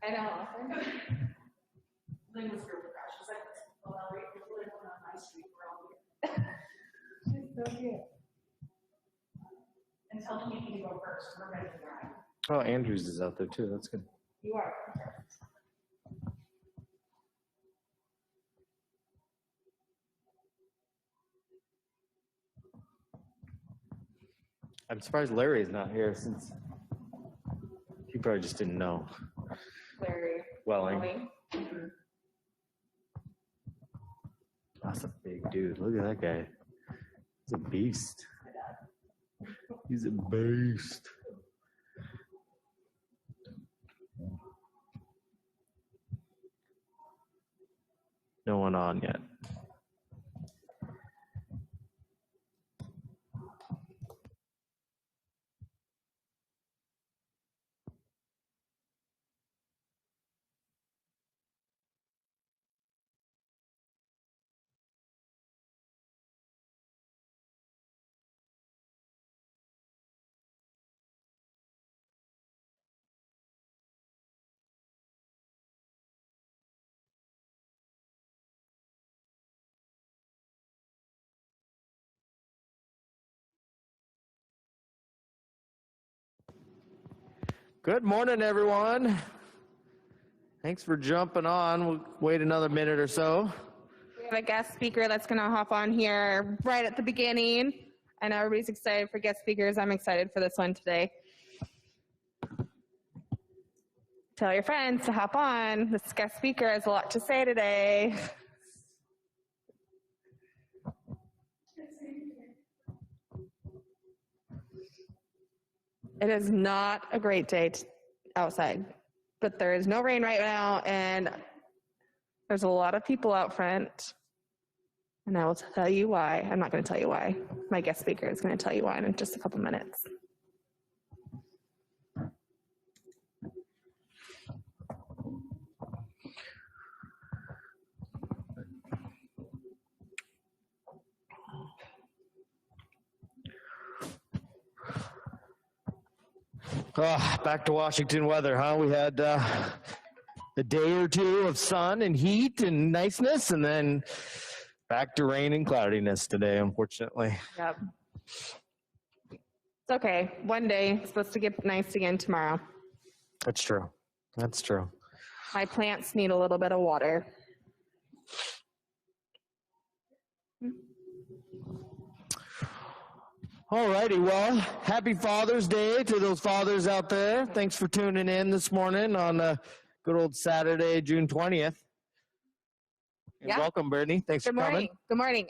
I know. Lynn was here for that. She's like, well, I'll wait for Lynn on my street. We're all here. She's so cute. And tell me you can go first. We're ready to ride. Oh, Andrews is out there too. That's good. You are. I'm surprised Larry is not here since he probably just didn't know. Larry. Welling. That's a big dude. Look at that guy. He's a beast. He's a beast. No one on yet. Good morning, everyone. Thanks for jumping on. We'll wait another minute or so. We have a guest speaker that's going to hop on here right at the beginning. I know everybody's excited for guest speakers. I'm excited for this one today. Tell your friends to hop on. This guest speaker has a lot to say today. It is not a great day outside, but there is no rain right now, and there's a lot of people out front, and I will tell you why. I'm not going to tell you why. My guest speaker is going to tell you why in just a couple minutes. Oh, back to Washington weather, huh? We had a day or two of sun and heat and niceness, and then back to rain and cloudiness today, unfortunately. Yep. It's okay. One day. It's supposed to get nice again tomorrow. That's true. That's true. My plants need a little bit of water. All righty, well, happy Father's Day to those fathers out there. Thanks for tuning in this morning on a good old Saturday, June 20th. Yeah. Welcome, Brittany. Thanks for coming. Good morning.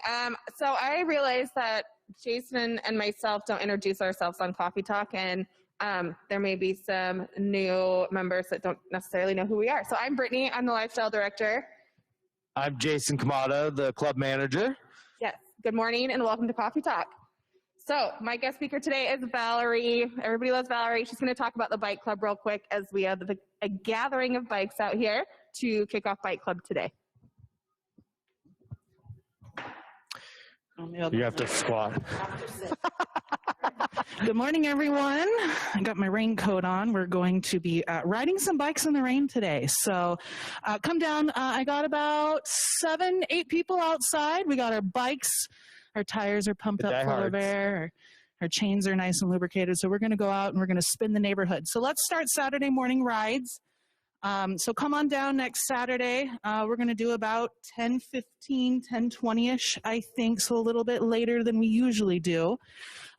So I realized that Jason and myself don't introduce ourselves on Coffee Talk, and there may be some new members that don't necessarily know who we are. So I'm Brittany. I'm the Lifestyle Director. I'm Jason Kamada, the club manager. Yes. Good morning, and welcome to Coffee Talk. So my guest speaker today is Valerie. Everybody loves Valerie. She's going to talk about the bike club real quick as we have a gathering of bikes out here to kick off bike club today. You have to squat. Good morning, everyone. I got my raincoat on. We're going to be riding some bikes in the rain today. So come down. I got about 7-8 people outside. We got our bikes. Our tires are pumped up full of air. Our chains are nice and lubricated. So we're going to go out and we're going to spin the neighborhood. So let's start Saturday morning rides. So come on down next Saturday. We're going to do about 10:15, 10:20-ish, I think. So a little bit later than we usually do.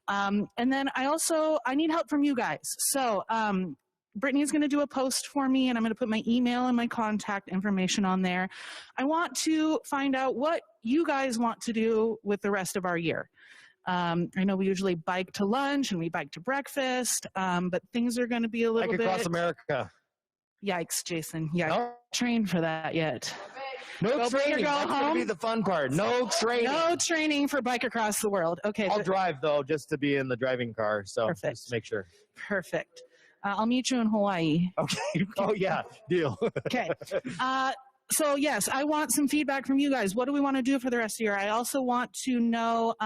And then I need help from you guys. So Brittany's going to do a post for me, and I'm going to put my email and my contact information on there. I want to find out what you guys want to do with the rest of our year. I know we usually bike to lunch and we bike to breakfast, but things are going to be a little bit... Bike across America. Yikes, Jason. Yeah, I'm not trained for that yet. No training. That's going to be the fun part. No training. No training for bike across the world. Okay. I'll drive, though, just to be in the driving car. So Perfect. Just make sure. Perfect. I'll meet you in Hawaii. Okay. Oh, yeah. Deal. Okay. So, yes, I want some feedback from you guys. What do we want to do for the rest of the year? I also want to know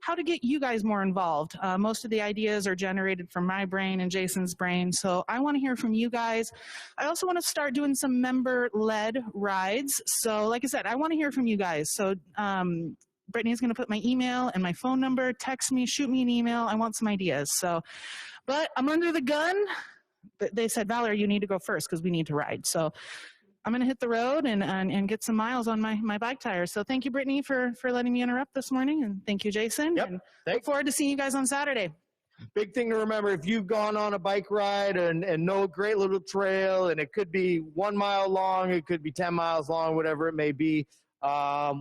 how to get you guys more involved. Most of the ideas are generated from my brain and Jason's brain, so I want to hear from you guys. I also want to start doing some member-led rides. So like I said, I want to hear from you guys. So Brittany's going to put my email and my phone number. Text me, shoot me an email. I want some ideas. So, but I'm under the gun. But they said, Valerie, you need to go first because we need to ride. So I'm going to hit the road and get some miles on my bike tires. So thank you, Brittany, for letting me interrupt this morning. And thank you, Jason. Yep. And Thanks. look forward to seeing you guys on Saturday. Big thing to remember, if you've gone on a bike ride and know a great little trail, and it could be 1 mile long, it could be 10 miles long, whatever it may be,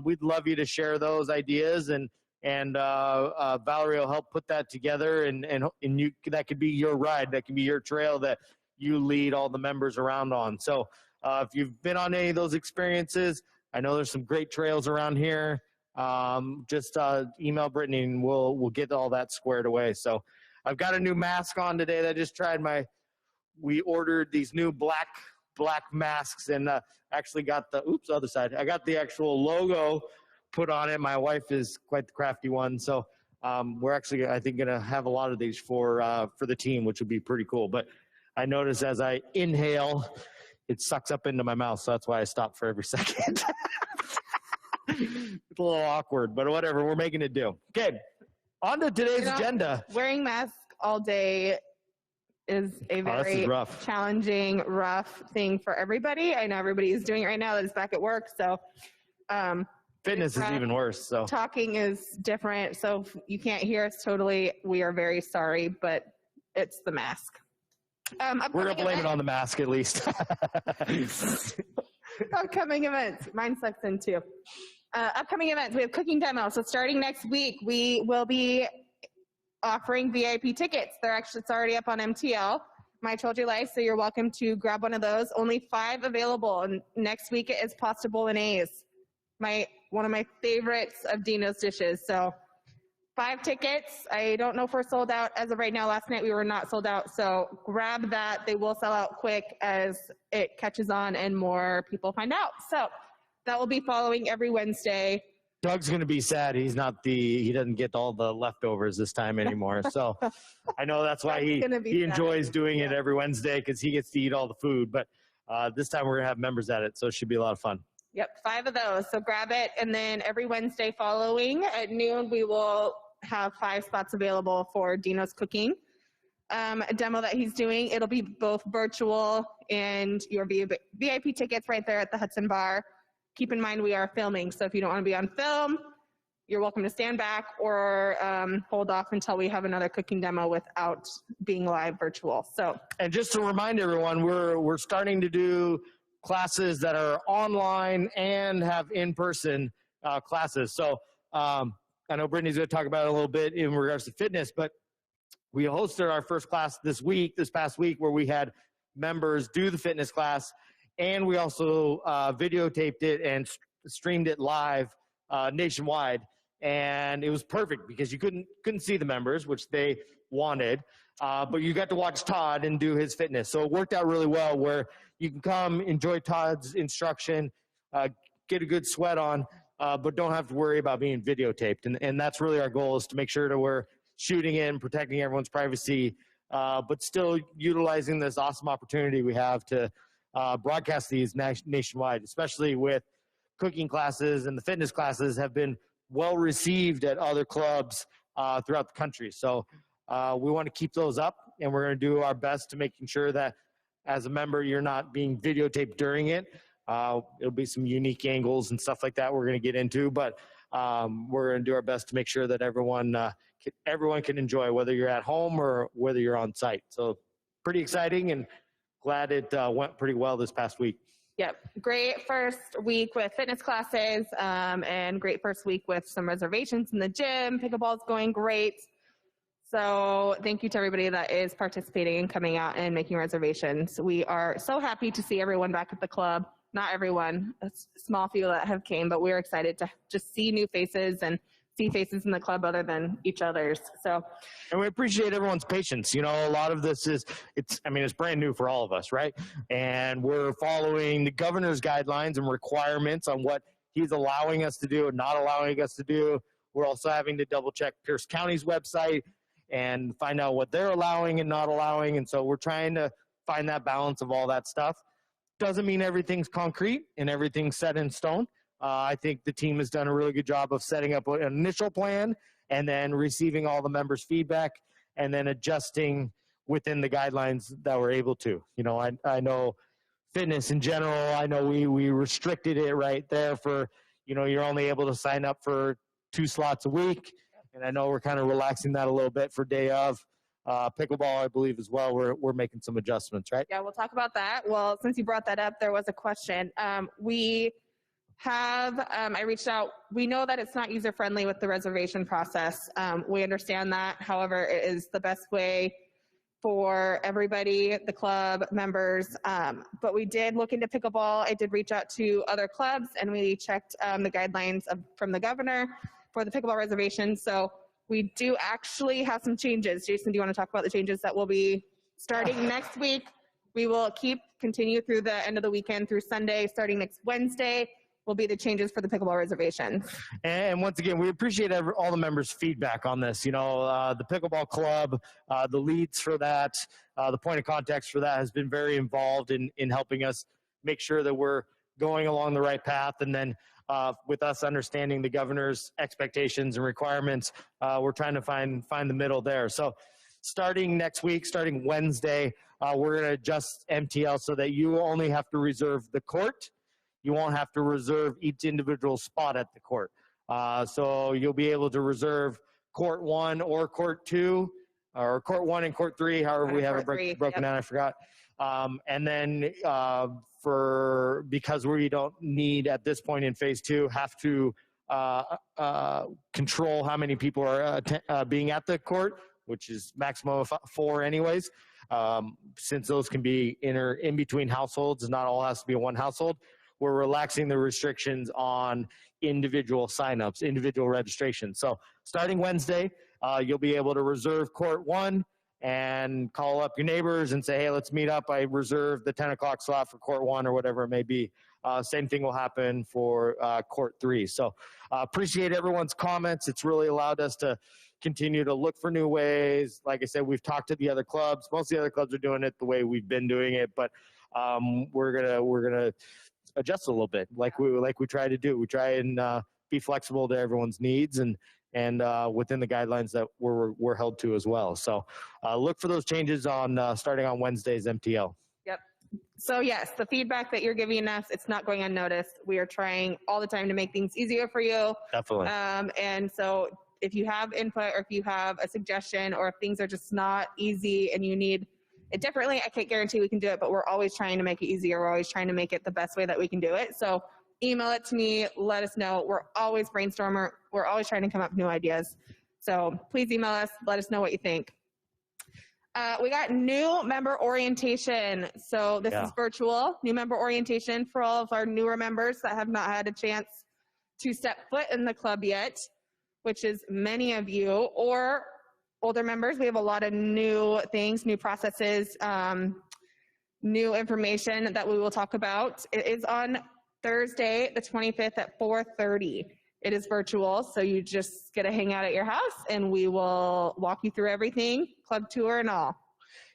we'd love you to share those ideas, and Valerie will help put that together, and you, that could be your ride, that could be your trail that you lead all the members around on. So if you've been on any of those experiences, I know there's some great trails around here. Just email Brittany and we'll get all that squared away. So I've got a new mask on today that I just tried. We ordered these new black masks, and actually got the other side. I got the actual logo put on it. My wife is quite the crafty one, so we're actually, I think, gonna have a lot of these for the team, which would be pretty cool. But I notice as I inhale, it sucks up into my mouth, so that's why I stop for every second. It's a little awkward, but whatever. We're making it do. Okay, on to today's agenda. Wearing masks all day is a very rough. challenging, rough thing for everybody. I know everybody is doing it right now that is back at work. So Fitness is even worse. So talking is different. So if you can't hear us totally, we are very sorry, but it's the mask. We're going to blame it on the mask at least. Upcoming events. Mine sucks in too. Upcoming events. We have cooking demos. So starting next week, we will be offering VIP tickets. It's already up on MTL, My Told Your Life. So you're welcome to grab one of those. Only 5 available. And next week it is pasta bolognese. One of my favorites of Dino's dishes. So 5 tickets. I don't know if we're sold out as of right now. Last night we were not sold out. So grab that. They will sell out quick as it catches on and more people find out. So that will be following every Wednesday. Doug's going to be sad. He doesn't get all the leftovers this time anymore. So I know that's why he enjoys doing it every Wednesday, because he gets to eat all the food. But this time we're going to have members at it. So it should be a lot of fun. Yep, 5 of those. So grab it. And then every Wednesday following at noon, we will have 5 spots available for Dino's cooking. A demo that he's doing. It'll be both virtual and your VIP tickets right there at the Hudson Bar. Keep in mind we are filming, so if you don't want to be on film, you're welcome to stand back or hold off until we have another cooking demo without being live virtual. So, and just to remind everyone, we're starting to do classes that are online and have in-person classes. So I know Brittany's going to talk about it a little bit in regards to fitness, but we hosted our first class this past week, where we had members do the fitness class, and we also videotaped it and streamed it live nationwide. And it was perfect because you couldn't see the members, which they wanted, but you got to watch Todd and do his fitness. So it worked out really well, where you can come enjoy Todd's instruction, get a good sweat on, but don't have to worry about being videotaped. And that's really our goal, is to make sure that we're shooting in, protecting everyone's privacy, but still utilizing this awesome opportunity we have to broadcast these nationwide, especially with cooking classes, and the fitness classes have been well received at other clubs throughout the country. So we want to keep those up, and we're going to do our best to making sure that as a member, you're not being videotaped during it. It'll be some unique angles and stuff like that we're going to get into, but we're going to do our best to make sure that everyone can enjoy, whether you're at home or whether you're on site. So pretty exciting, and glad it went pretty well this past week. Yep. Great first week with fitness classes, and great first week with some reservations in the gym. Pickleball's going great. So thank you to everybody that is participating and coming out and making reservations. We are so happy to see everyone back at the club. Not everyone, a small few that have came, but we're excited to just see new faces and see faces in the club other than each other's. So, and we appreciate everyone's patience. You know, a lot of this it's brand new for all of us, right? And we're following the governor's guidelines and requirements on what he's allowing us to do and not allowing us to do. We're also having to double check Pierce County's website and find out what they're allowing and not allowing. And so we're trying to find that balance of all that stuff. Doesn't mean everything's concrete and everything's set in stone. I think the team has done a really good job of setting up an initial plan and then receiving all the members' feedback and then adjusting within the guidelines that we're able to. You know, I know fitness in general, I know we restricted it right there for, you know, you're only able to sign up for 2 slots a week. And I know we're kind of relaxing that a little bit for day of. Pickleball, I believe as well, we're making some adjustments, right? Yeah, we'll talk about that. Well, since you brought that up, there was a question. We have, I reached out, we know that it's not user-friendly with the reservation process. We understand that. However, it is the best way for everybody, the club members. But we did look into pickleball. I did reach out to other clubs and we checked the guidelines from the governor for the pickleball reservation. So we do actually have some changes. Jason, do you want to talk about the changes that will be starting next week? We will continue through the end of the weekend through Sunday, starting next Wednesday will be the changes for the pickleball reservation. And once again, we appreciate all the members' feedback on this. You know, the pickleball club, the leads for that, the point of context for that has been very involved in helping us make sure that we're going along the right path. And then with us understanding the governor's expectations and requirements, we're trying to find the middle there. So starting next week, starting Wednesday, we're going to adjust MTL so that you only have to reserve the court. You won't have to reserve each individual spot at the court. So you'll be able to reserve court 1 or court 2, or court 1 and court 3, however we have it broken down, I forgot. And then because we don't need at this point in phase 2 have to control how many people are being at the court, which is maximum of 4 anyways, since those can be in between households, not all has to be in one household. We're relaxing the restrictions on individual signups, individual registration. So starting Wednesday, you'll be able to reserve court 1 and call up your neighbors and say, hey, let's meet up. I reserved the 10 o'clock slot for court 1 or whatever it may be. Same thing will happen for court 3. So appreciate everyone's comments. It's really allowed us to continue to look for new ways. Like I said, we've talked to the other clubs. Most of the other clubs are doing it the way we've been doing it, but we're gonna adjust a little bit, like we try to do. We try and be flexible to everyone's needs and within the guidelines that we're held to as well. So look for those changes on starting on Wednesday's MTL. Yep. So yes, the feedback that you're giving us, it's not going unnoticed. We are trying all the time to make things easier for you. Definitely. And so if you have input or if you have a suggestion or if things are just not easy and you need it differently, I can't guarantee we can do it, but we're always trying to make it easier. We're always trying to make it the best way that we can do it. So email it to me, let us know. We're always brainstormer. We're always trying to come up with new ideas. So please email us, let us know what you think. We got new member orientation. So this is virtual, new member orientation for all of our newer members that have not had a chance to step foot in the club yet, which is many of you, or older members. We have a lot of new things, new processes, new information that we will talk about. It is on Thursday, the 25th at 4:30. It is virtual, so you just get to hang out at your house and we will walk you through everything, club tour and all.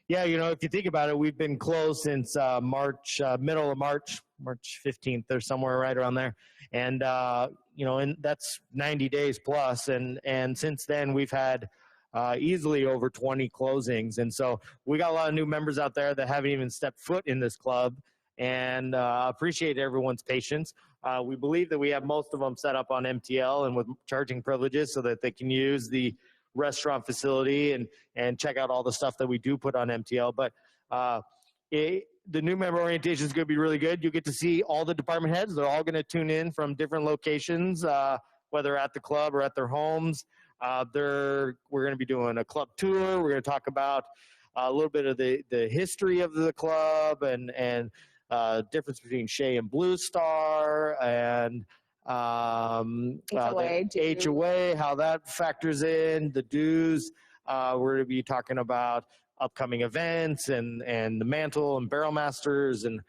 Yeah, you know, if you think about it, we've been closed since March, middle of March 15th or somewhere right around there. And, you know, and that's 90 days plus. And since then we've had easily over 20 closings. And so we got a lot of new members out there that haven't even stepped foot in this club, and appreciate everyone's patience. We believe that we have most of them set up on MTL and with charging privileges so that they can use the restaurant facility and check out all the stuff that we do put on MTL. But the new member orientation is going to be really good. You get to see all the department heads. They're all going to tune in from different locations, whether at the club or at their homes. We're going to be doing a club tour. We're going to talk about a little bit of the history of the club and difference between Shea and Blue Star and HOA, how that factors in, the dues. We're going to be talking about upcoming events and the Mantle and Barrel Masters and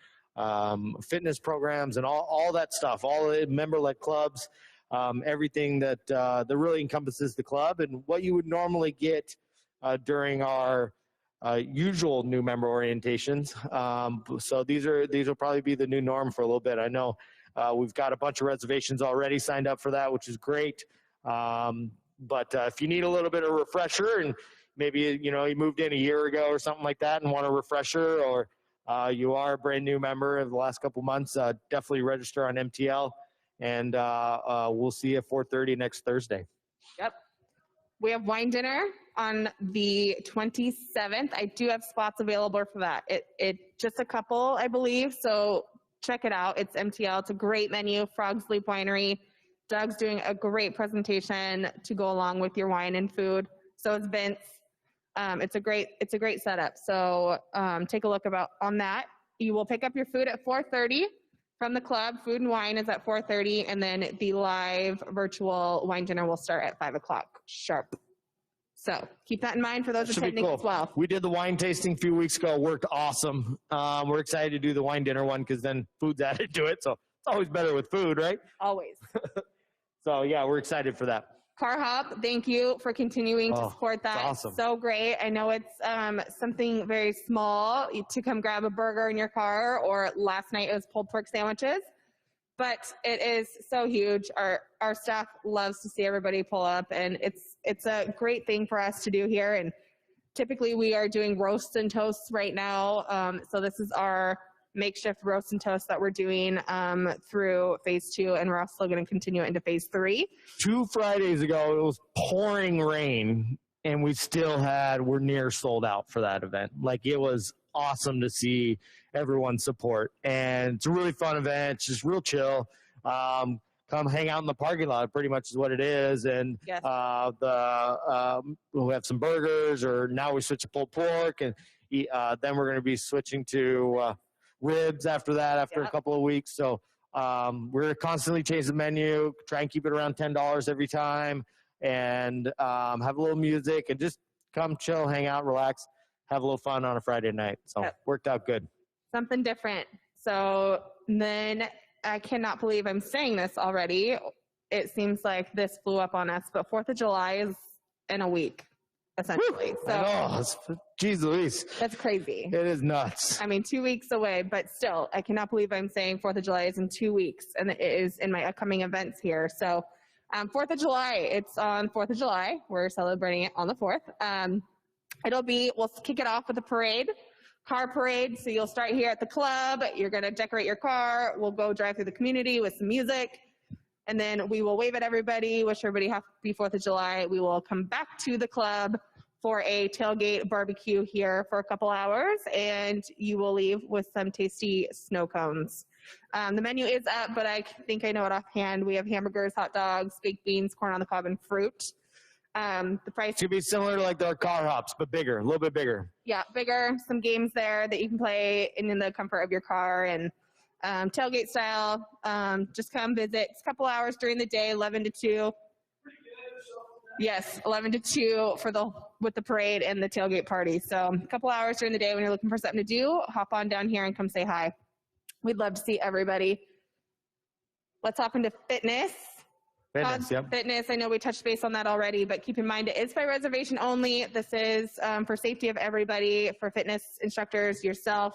fitness programs and all that stuff, all the member-led clubs. everything that really encompasses the club and what you would normally get during our usual new member orientations. So these will probably be the new norm for a little bit. I know we've got a bunch of reservations already signed up for that, which is great. But if you need a little bit of refresher, and maybe you moved in a year ago or something like that and want a refresher, or you are a brand new member of the last couple months, definitely register on MTL, and we'll see you at 4:30 next Thursday. Yep. We have wine dinner on the 27th. I do have spots available for that. It just a couple, I believe. So check it out. It's MTL. It's a great menu. Frog's Leap Winery. Doug's doing a great presentation to go along with your wine and food. So is Vince. It's a great setup. So take a look on that. You will pick up your food at 4:30 from the club. Food and wine is at 4:30, and then the live virtual wine dinner will start at 5:00 sharp. So keep that in mind for those Should be attending cool. as well. We did the wine tasting a few weeks ago. It worked awesome. We're excited to do the wine dinner one because then food's added to it. So it's always better with food, right? Always. So yeah, we're excited for that. Car Hop, thank you for continuing to support that. It's awesome. So great. I know it's something very small to come grab a burger in your car, or last night it was pulled pork sandwiches, but it is so huge. Our staff loves to see everybody pull up, and it's a great thing for us to do here. And typically we are doing roasts and toasts right now. So this is our makeshift roast and toast that we're doing through phase 2, and we're also going to continue it into phase 3. 2 Fridays ago, it was pouring rain, and we're near sold out for that event. Like, it was awesome to see everyone support, and it's a really fun event. It's just real chill. Come hang out in the parking lot, pretty much is what it is. And Yes. we'll have some burgers, or now we switch to pulled pork, and then we're going to be switching to ribs after that, after a couple of weeks. So we're constantly changing the menu, try and keep it around $10 every time, and have a little music, and just come chill, hang out, relax, have a little fun on a Friday night. So worked out good. Something different. So then I cannot believe I'm saying this already. It seems like this flew up on us, but 4th of July is in a week, essentially. I know. Jeez Louise. That's crazy. It is nuts. I mean, 2 weeks away, but still, I cannot believe I'm saying 4th of July is in 2 weeks, and it is in my upcoming events here. So 4th of July, it's on 4th of July. We're celebrating it on the 4th. We'll kick it off with a parade, car parade. So you'll start here at the club. You're going to decorate your car. We'll go drive through the community with some music. And then we will wave at everybody, wish everybody happy 4th of July. We will come back to the club for a tailgate barbecue here for a couple hours, and you will leave with some tasty snow cones. The menu is up, but I think I know it offhand. We have hamburgers, hot dogs, baked beans, corn on the cob, and fruit. The price should be similar to like our car hops, but bigger, a little bit bigger. Yeah, bigger. Some games there that you can play in the comfort of your car, and tailgate style. Just come visit. It's a couple hours during the day, 11 to 2. Yes, 11 to 2 with the parade and the tailgate party. So a couple hours during the day when you're looking for something to do, hop on down here and come say hi. We'd love to see everybody. Let's hop into fitness. Fitness, I know we touched base on that already, but keep in mind it is by reservation only. This is for safety of everybody, for fitness instructors, yourself.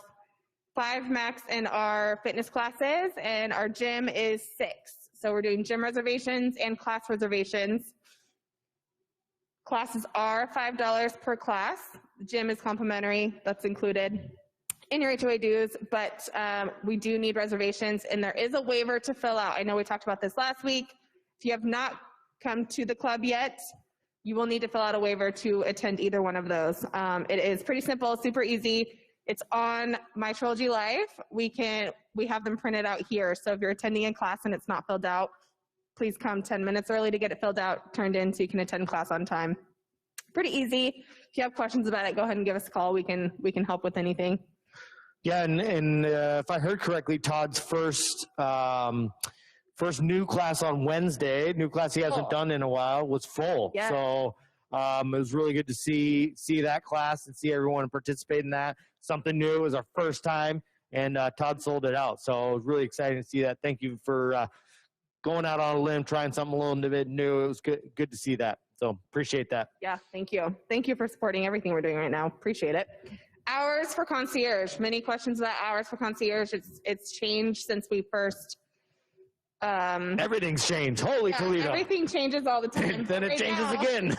5 max in our fitness classes, and our gym is 6. So we're doing gym reservations and class reservations. Classes are $5 per class. The gym is complimentary. That's included in your HOA dues, but we do need reservations, and there is a waiver to fill out. I know we talked about this last week. If you have not come to the club yet, you will need to fill out a waiver to attend either one of those. It is pretty simple, super easy. It's on My Trilogy Live. We have them printed out here. So if you're attending a class and it's not filled out, please come 10 minutes early to get it filled out, turned in, so you can attend class on time. Pretty easy. If you have questions about it, go ahead and give us a call. We can help with anything. Yeah, and if I heard correctly, Todd's first new class on Wednesday, new class he hasn't done in a while, was full. Yeah. So it was really good to see that class and see everyone participate in that. Something new. It was our first time, and Todd sold it out. So it was really exciting to see that. Thank you for going out on a limb, trying something a little bit new. It was good to see that. So appreciate that. Yeah, thank you. Thank you for supporting everything we're doing right now. Appreciate it. Hours for concierge. Many questions about hours for concierge. It's changed since we first. Everything's changed. Holy Yeah, Toledo. everything changes all the time. Then it Right changes now, again.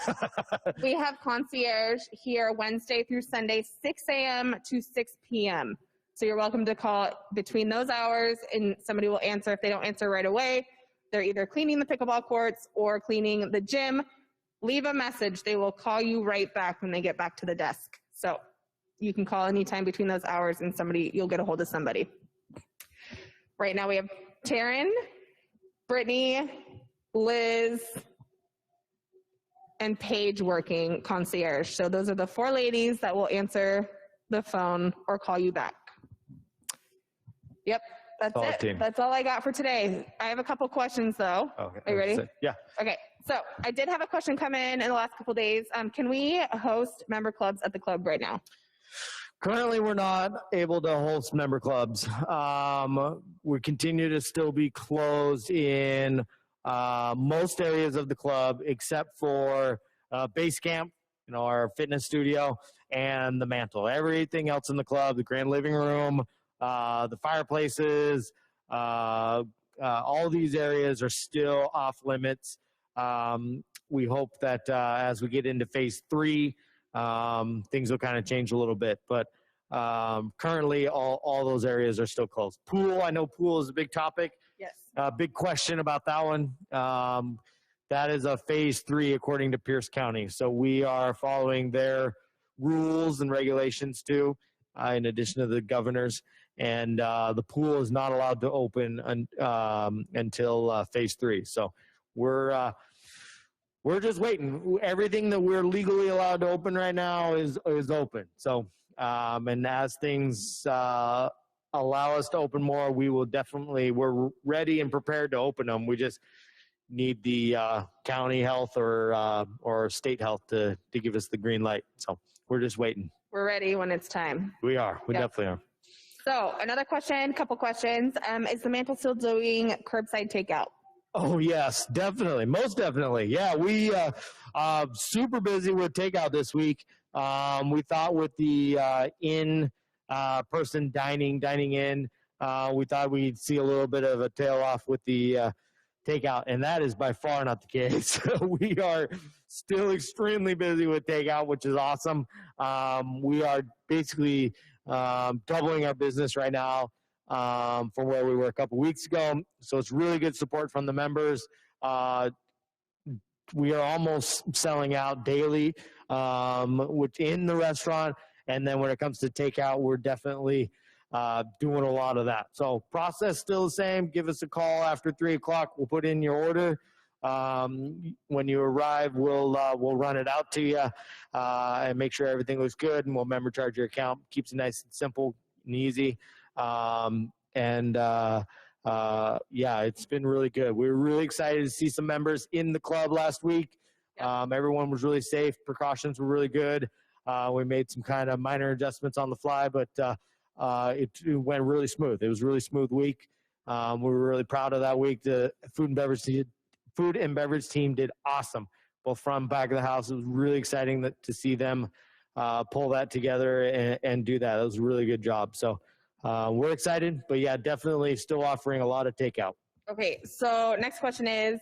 We have concierge here Wednesday through Sunday, 6 a.m. to 6 p.m. So you're welcome to call between those hours, and somebody will answer. If they don't answer right away, they're either cleaning the pickleball courts or cleaning the gym. Leave a message. They will call you right back when they get back to the desk. So you can call anytime between those hours, and you'll get a hold of somebody. Right now we have Taryn, Brittany, Liz, and Paige working concierge. So those are the 4 ladies that will answer the phone or call you back. Yep, that's Solid it. team. That's all I got for today. I have a couple questions though. Okay. Are you ready? Yeah. Okay, so I did have a question come in the last couple days. Can we host member clubs at the club right now? Currently, we're not able to host member clubs. We continue to still be closed in most areas of the club, except for base camp, our fitness studio, and the mantle. Everything else in the club, the grand living room, the fireplaces, all these areas are still off limits. We hope that as we get into phase 3, things will kind of change a little bit, but currently all those areas are still closed. Pool, I know pool is a big topic. Yes. Big question about that one. That is a phase 3 according to Pierce County. So we are following their rules and regulations too, in addition to the governor's. And the pool is not allowed to open until phase 3. So we're just waiting. Everything that we're legally allowed to open right now is open. So, and as things allow us to open more, we're ready and prepared to open them. We just need the county health or state health to give us the green light. So we're just waiting. We're ready when it's time. We are. We Yep. definitely are. So another question, couple questions. Is the mantle still doing curbside takeout? Oh yes, definitely, most definitely. Yeah, we super busy with takeout this week. We thought with the in-person dining in, we thought we'd see a little bit of a tail off with the takeout, and that is by far not the case. We are still extremely busy with takeout, which is awesome. We are basically doubling our business right now from where we were a couple weeks ago. So it's really good support from the members. We are almost selling out daily within the restaurant. And then when it comes to takeout, we're definitely doing a lot of that. So process still the same. Give us a call after 3 o'clock. We'll put in your order. When you arrive, we'll run it out to you and make sure everything looks good, and we'll member charge your account. Keeps it nice and simple and easy. Yeah, it's been really good. We were really excited to see some members in the club last week. Everyone was really safe. Precautions were really good. We made some kind of minor adjustments on the fly, but it went really smooth. It was a really smooth week. We were really proud of that week. The food and beverage team did awesome, both front and back of the house. It was really exciting to see them pull that together and do that. It was a really good job. So we're excited, but yeah, definitely still offering a lot of takeout. Okay, so next question is,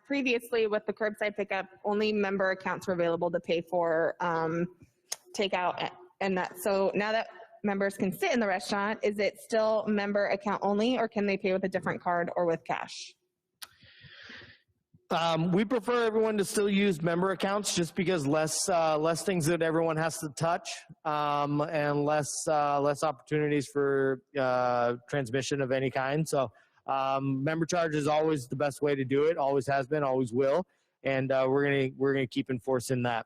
previously with the curbside pickup, only member accounts were available to pay for takeout and that. So now that members can sit in the restaurant, is it still member account only, or can they pay with a different card or with cash? We prefer everyone to still use member accounts just because less things that everyone has to touch and less opportunities for transmission of any kind. So member charge is always the best way to do it. Always has been, always will, and we're gonna keep enforcing that.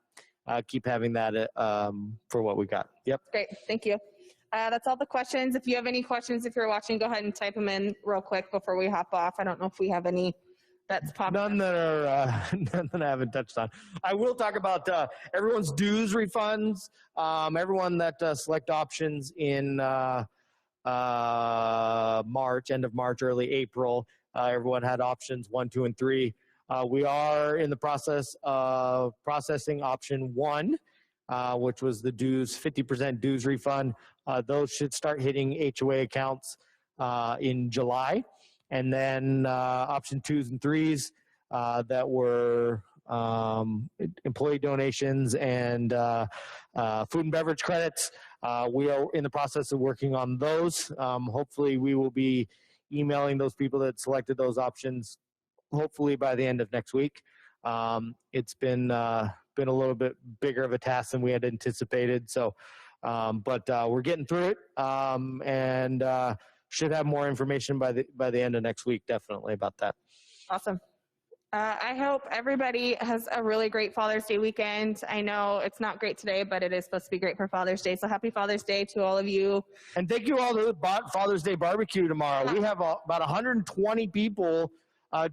Keep having that for what we got. Yep. Great, thank you. That's all the questions. If you have any questions, if you're watching, go ahead and type them in real quick before we hop off. I don't know if we have any that's popped None that are none that I haven't touched on. I will talk about everyone's dues refunds. Everyone that select options in March, end of March, early April. Everyone had options 1, 2, and 3. We are in the process of processing option 1, which was the dues, 50% dues refund. Those should start hitting HOA accounts in July. And then option 2s and 3s that were employee donations and food and beverage credits. We are in the process of working on those. Hopefully we will be emailing those people that selected those options hopefully by the end of next week. It's been a little bit bigger of a task than we had anticipated. So, but we're getting through it, and should have more information by the end of next week, definitely, about that. Awesome. I hope everybody has a really great Father's Day weekend. I know it's not great today, but it is supposed to be great for Father's Day. So happy Father's Day to all of you. And thank you all to Father's Day barbecue tomorrow. We have about 120 people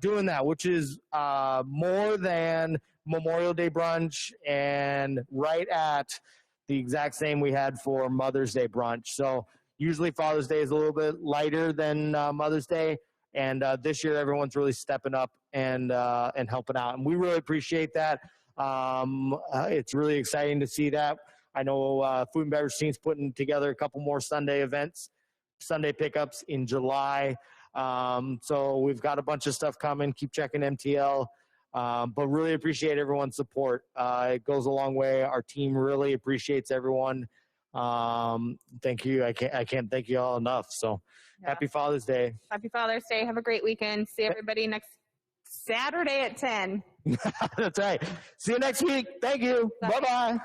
doing that, which is more than Memorial Day brunch and right at the exact same we had for Mother's Day brunch. So usually Father's Day is a little bit lighter than Mother's Day. And this year, everyone's really stepping up and helping out. And we really appreciate that. It's really exciting to see that. I know Food and Beverage Team's putting together a couple more Sunday events, Sunday pickups in July. So we've got a bunch of stuff coming. Keep checking MTL. But really appreciate everyone's support. It goes a long way. Our team really appreciates everyone. Thank you. I can't thank you all enough. So happy Father's Day. Happy Father's Day. Have a great weekend. See everybody next Saturday at 10. That's right. See you next week. Thank you. Bye-bye.